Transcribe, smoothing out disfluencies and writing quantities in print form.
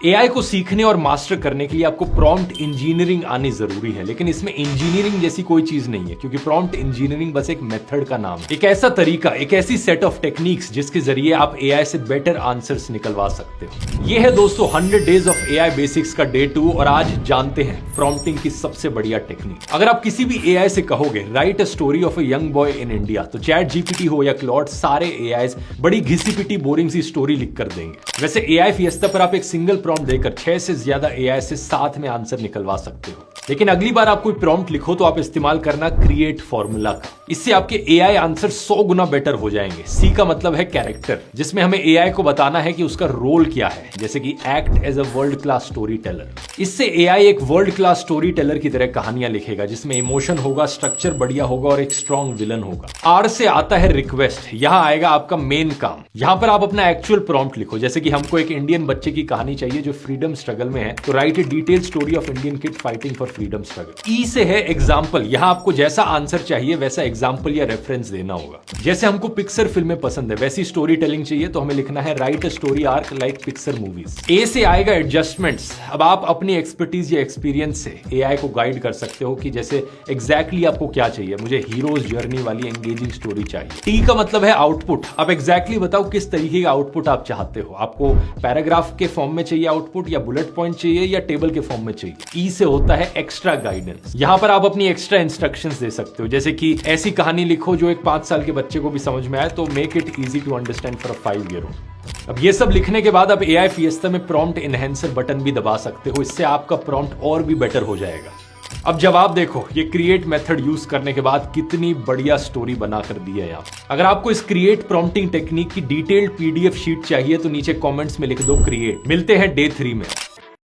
AI को सीखने और मास्टर करने के लिए आपको प्रॉम्प्ट इंजीनियरिंग आनी जरूरी है, लेकिन इसमें इंजीनियरिंग जैसी कोई चीज नहीं है, क्योंकि प्रॉम्प्ट इंजीनियरिंग बस एक मेथड का नाम है, एक ऐसा तरीका, एक ऐसी सेट ऑफ टेक्निक्स जिसके जरिए आप एआई से बेटर आंसर्स निकलवा सकते हो। ये है दोस्तों 100 डेज ऑफ एआई बेसिक्स का डे 2 और आज जानते हैं प्रॉम्प्टिंग की सबसे बढ़िया टेक्निक। अगर आप किसी भी एआई से कहोगे right a story of a young boy in India, तो चैट जीपीटी हो या क्लॉड, सारे एआई बड़ी घिसी पिटी बोरिंग सी स्टोरी लिख कर देंगे। वैसे एआई फिएस्टा पर आप एक सिंगल प्रॉम्प्ट देकर 6 से ज्यादा एआई से साथ में आंसर निकलवा सकते हो, लेकिन अगली बार आप कोई प्रॉम्प्ट लिखो तो आप इस्तेमाल करना क्रिएट फॉर्मूला का। इससे आपके एआई आंसर 100 गुना बेटर हो जाएंगे। सी का मतलब है कैरेक्टर, जिसमें हमें एआई को बताना है कि उसका रोल क्या है, जैसे कि act as a world class story teller. इससे एआई एक वर्ल्ड क्लास स्टोरी टेलर की तरह कहानियां लिखेगा, जिसमें इमोशन होगा, स्ट्रक्चर बढ़िया होगा और एक स्ट्रॉन्ग विलन होगा। आर से आता है रिक्वेस्ट, यहां आएगा आपका मेन काम। यहां पर आप अपना एक्चुअल प्रॉम्प्ट लिखो, जैसे कि हमको एक इंडियन बच्चे की कहानी चाहिए जो फ्रीडम स्ट्रगल में है, तो write a detail story of Indian kid fighting for freedom struggle. E से है एग्जाम्पल, यहां आपको जैसा आंसर चाहिए वैसा एग्जाम्पल या रेफरेंस देना होगा। जैसे हमको पिक्सर फिल्में पसंद है वैसी स्टोरी टेलिंग चाहिए, तो हमें लिखना है write a story arc like Pixar movies. A से आएगा एडजस्टमेंट्स। अब आप अपनी एक्सपर्टीज या एक्सपीरियंस से एआई को गाइड कर सकते हो कि जैसे एग्जैक्टली आपको क्या चाहिए, मुझे हीरोज जर्नी वाली एंगेजिंग स्टोरी चाहिए। टी का मतलब है आउटपुट। अब एग्जैक्टली बताओ किस तरीके का आउटपुट आप चाहते हो, आपको पैराग्राफ के फॉर्म में चाहिए आउटपुट, या बुलेट पॉइंट चाहिए, या टेबल के फॉर्म में चाहिए। ई से होता है एक्स्ट्रा गाइडेंस। यहां पर आप अपनी एक्स्ट्रा इंस्ट्रक्शंस दे सकते हो, जैसे कि ऐसी कहानी लिखो जो एक 5 साल के बच्चे को भी समझ में आए, तो make it easy to understand for a 5-year-old। अब ये सब लिखने के बाद आप एआई फिएस्टा में प्रॉम्प्ट एनहेंसर बटन भी दबा सकते हो, इससे आपका प्रॉम्प्ट और भी बेटर हो जाएगा। अब जवाब देखो, ये क्रिएट मेथड यूज करने के बाद कितनी बढ़िया स्टोरी बना कर दी है। अगर आपको इस क्रिएट प्रॉम्प्टिंग टेक्निक की डिटेल्ड पीडीएफ शीट चाहिए तो नीचे कमेंट्स में लिख दो क्रिएट। मिलते हैं डे 3 में।